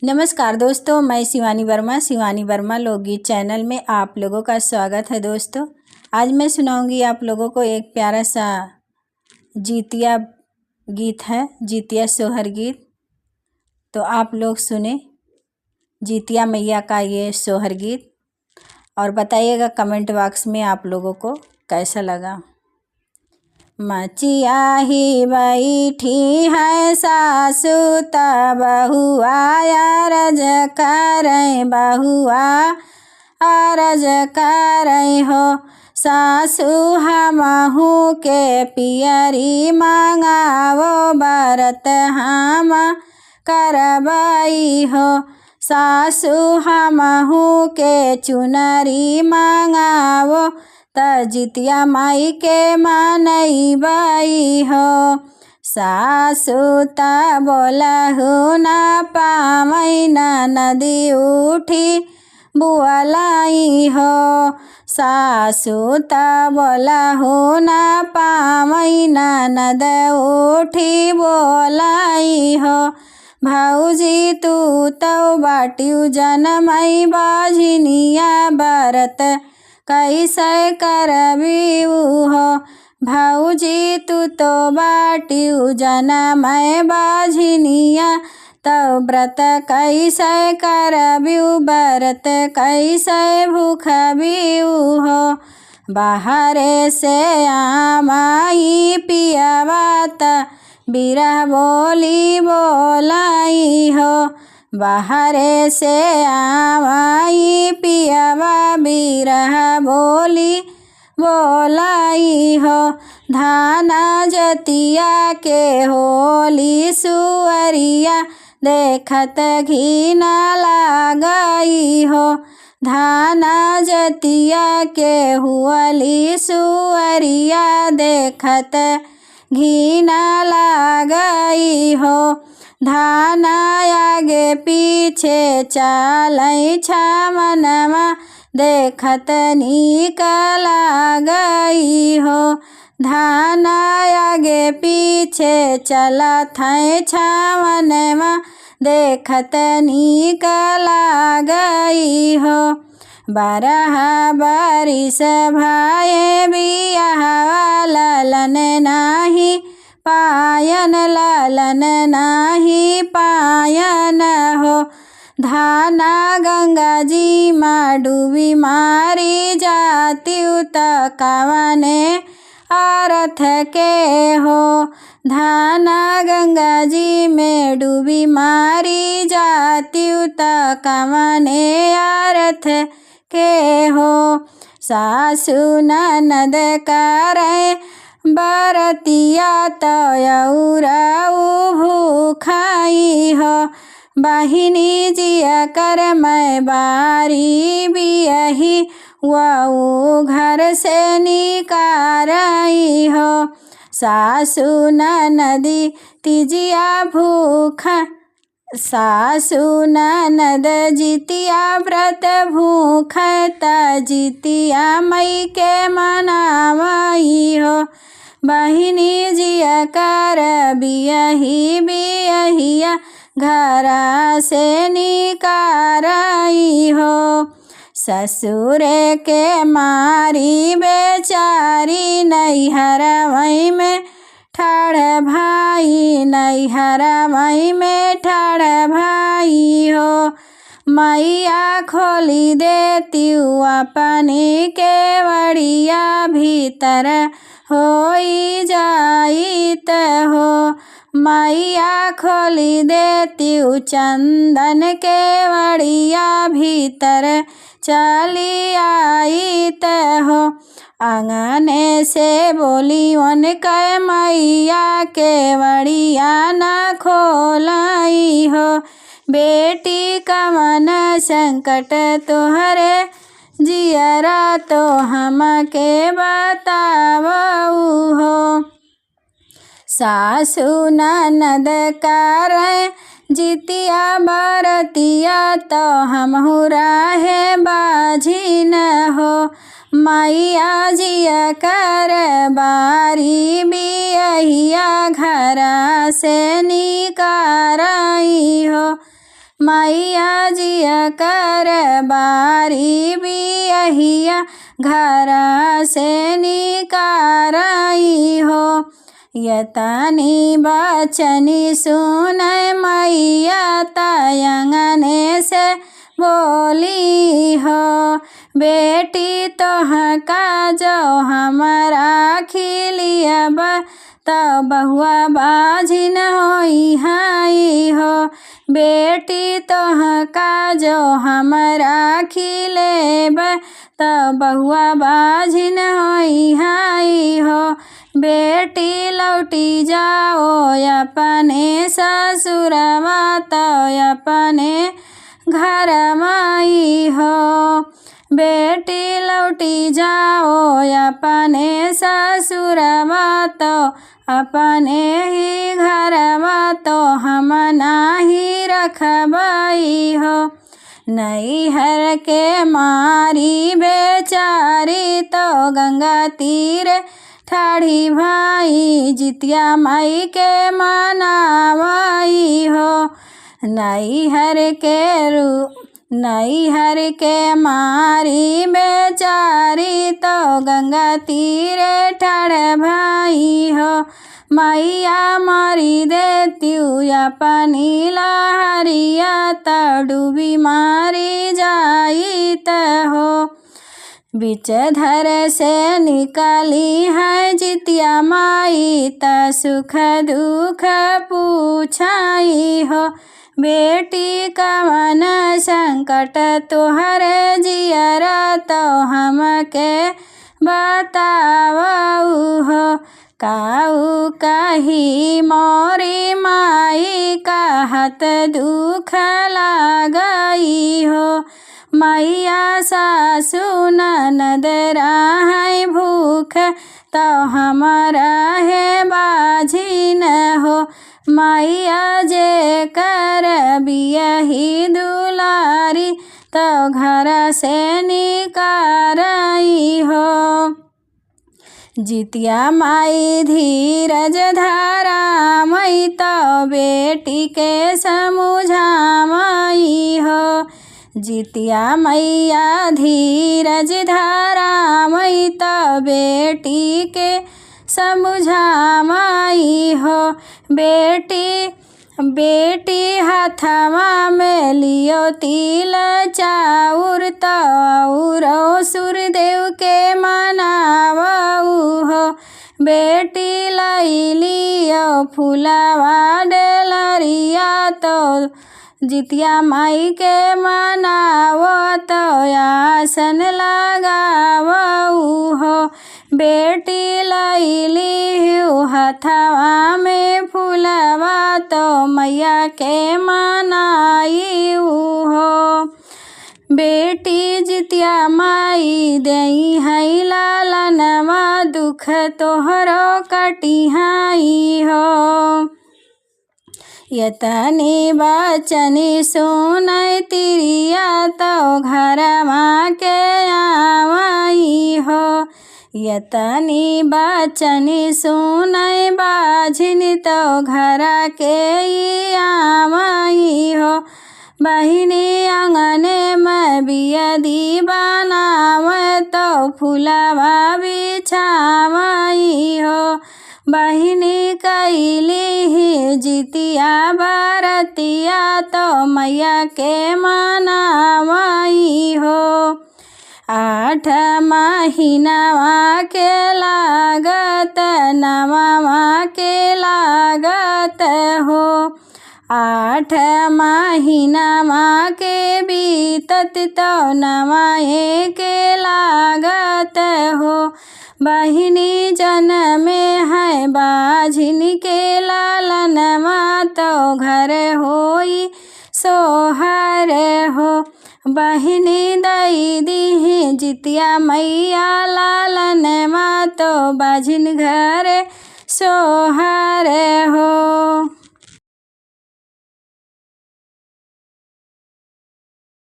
नमस्कार दोस्तों, मैं शिवानी वर्मा लोकगीत चैनल में आप लोगों का स्वागत है। दोस्तों, आज मैं सुनाऊंगी आप लोगों को एक प्यारा सा जीतिया गीत है, जीतिया सोहर गीत। तो आप लोग सुने जीतिया मैया का ये सोहर गीत और बताइएगा कमेंट बॉक्स में आप लोगों को कैसा लगा। मचिया ही बैठी है सासु त बहुआ अरज करे, बहुआ अरज करे हो। सासु हमहू के पियरी मंगावो, बरत हम करबई हो। सासु हमहू के चुनरी मंगावो, त जितिया माई के मनईबई हो। सासु त बोलहु न पावई, नदी उठी बुअलाई हो। सासु त बोलहु न पावई, नद उठी बोलाई हो। भौजी तू तो बाटियू जनमई, बाझिनिया बरत कैसे करबी हो। भौजी तू तो बाटियू जनमई, बाझिनिया तो व्रत कैसे करबी, बरत कैसे भूखबी हो। बाहरे से आमाई पियवा त बिरह बोली बोलाई हो। बाहरे से आवाई पियवा बिरह बोली बोलाई हो। धाना जतिया के होली सुअरिया, देखत घिना लागई हो। धाना जतिया के हुअली सुअरिया, देखत घिना लागई हो। धाना आगे पीछे चालै छमनमा, देखत नीक लागई हो। धाना आगे पीछे चलत है छमनमा, देखत नीक लागई हो। बारह बरिस भाए बियाहवा, ललन नाही पायन, ललन नाही पायन हो। धाना गंगा जी में डूबी मारी जातियू, त कवने अर्थ के हो। धाना गंगा जी में डूबी मारी जातियू, त कवने अर्थ के हो। सासु ननद करे बरतिया, तयउरऊ भूखाई हो। बहिनी जिया कर मैं बारी बियही, वऊ घर से निकारई हो। सासु ननदी तिजिया भूखा, सासु ननद जितिया व्रत भूख, त जितिया मई के मनावई हो। बहिनी जिया कर बियही, बियहिया घरा से निकारई हो। ससुरे के मारी बेचारी, नैहरवई में ठाड़ भाई, नैहरवई में ठाड़ भाई हो। मैया खोली देतियू अपनी केवड़िया, भीतर होई जाइत हो। मैया खोली देतियू चंदन केवड़िया, भीतर चली आइत हो। आंगने से बोली उनके मैया, केवड़िया न खोलाई हो। बेटी कवन संकट तोहरे जियरा, तो हमके बतावऊ हो। सासु ननद करे जितिया बरतिया, तो हमहू रहे बाझिन हो। मैया जिया कर बारी बियहिया, घरा से निकारई हो। मैया जिया कर बारी बियहिया घर से निकारई हो। यतनी बचनी सुनय मैया तयंगने से बोली हो। बेटी तोहका जो हमारा खिलियब तो बहुआ बाझिन होई हाई हो। बेटी तोहका जो हमारा खिलेब तो बहुआ बाझिन होई हाई हो। बेटी लौटी जाओ अपने ससुरवा तो अपने घर माई हो। बेटी लौटी जाओ अपने ससुरवा तो अपने ही घरवा तो हम नाही रखबई हो। नैहर के मारी बेचारी तो गंगा तीर ठाढ़ी भाई जितिया माई के मनावई हो। नैहर के मारी बेचारी तो गंगा तीरे ठाढ़ भाई हो। मैया मारी देत्यू अपनी लहरिया तो डूबी मारी जाइत हो। बीच धर से निकाली है जितिया माई त सुख दुख पूछाई हो। बेटी कवन संकट तोहर जियरा तो हमके बतावऊ हो। काऊ कही मोरी माई कहत दुख लागई हो। मैया सासु ननद राहै भूख तो हमारा है बाझिन हो। मैया जे कर बियही दुलारी तो घर से निकारई हो। जितिया माई धीरज धारा मई तो बेटी के समुझामई हो। जितिया मैया धीरज धारा मई तो बेटी के समुझामई हो। बेटी हाथवा में लियो तिल चाउर तो औरो सूर्यदेव के मनावऊ हो। बेटी लाई लियो फूलवा डलरिया तो जितिया माई के मनावो तो आसन लगावऊ हो। बेटी लाई लियो हथवा में फूलवा तो मैया के मनाईऊ हो। बेटी जितिया माई देई है लालनवा दुख तोहरो कटिहाई हो। यतनी बचनी सुनय तिरिया तो घरवा के आवई हो। यतनी बचनी सुनय बाझिन तो घर के आवई हो। बहिनी आंगने में बियदी बनाव तो फूलवा बिछावई हो। बहिनी कैली ही जितिया बरतिया तो मैया के मनावई हो। 8 महीनावा के लागत नववा के लागत हो। 8 महीनावा के बीतत तो नवाए के लागत हो। बहिनी जनमे है बाझिन के लालनवा तो घर होई सोहर हो। बहिनी दई दी जितिया मैया लालनवा तो बाझिन घर सोहर हो।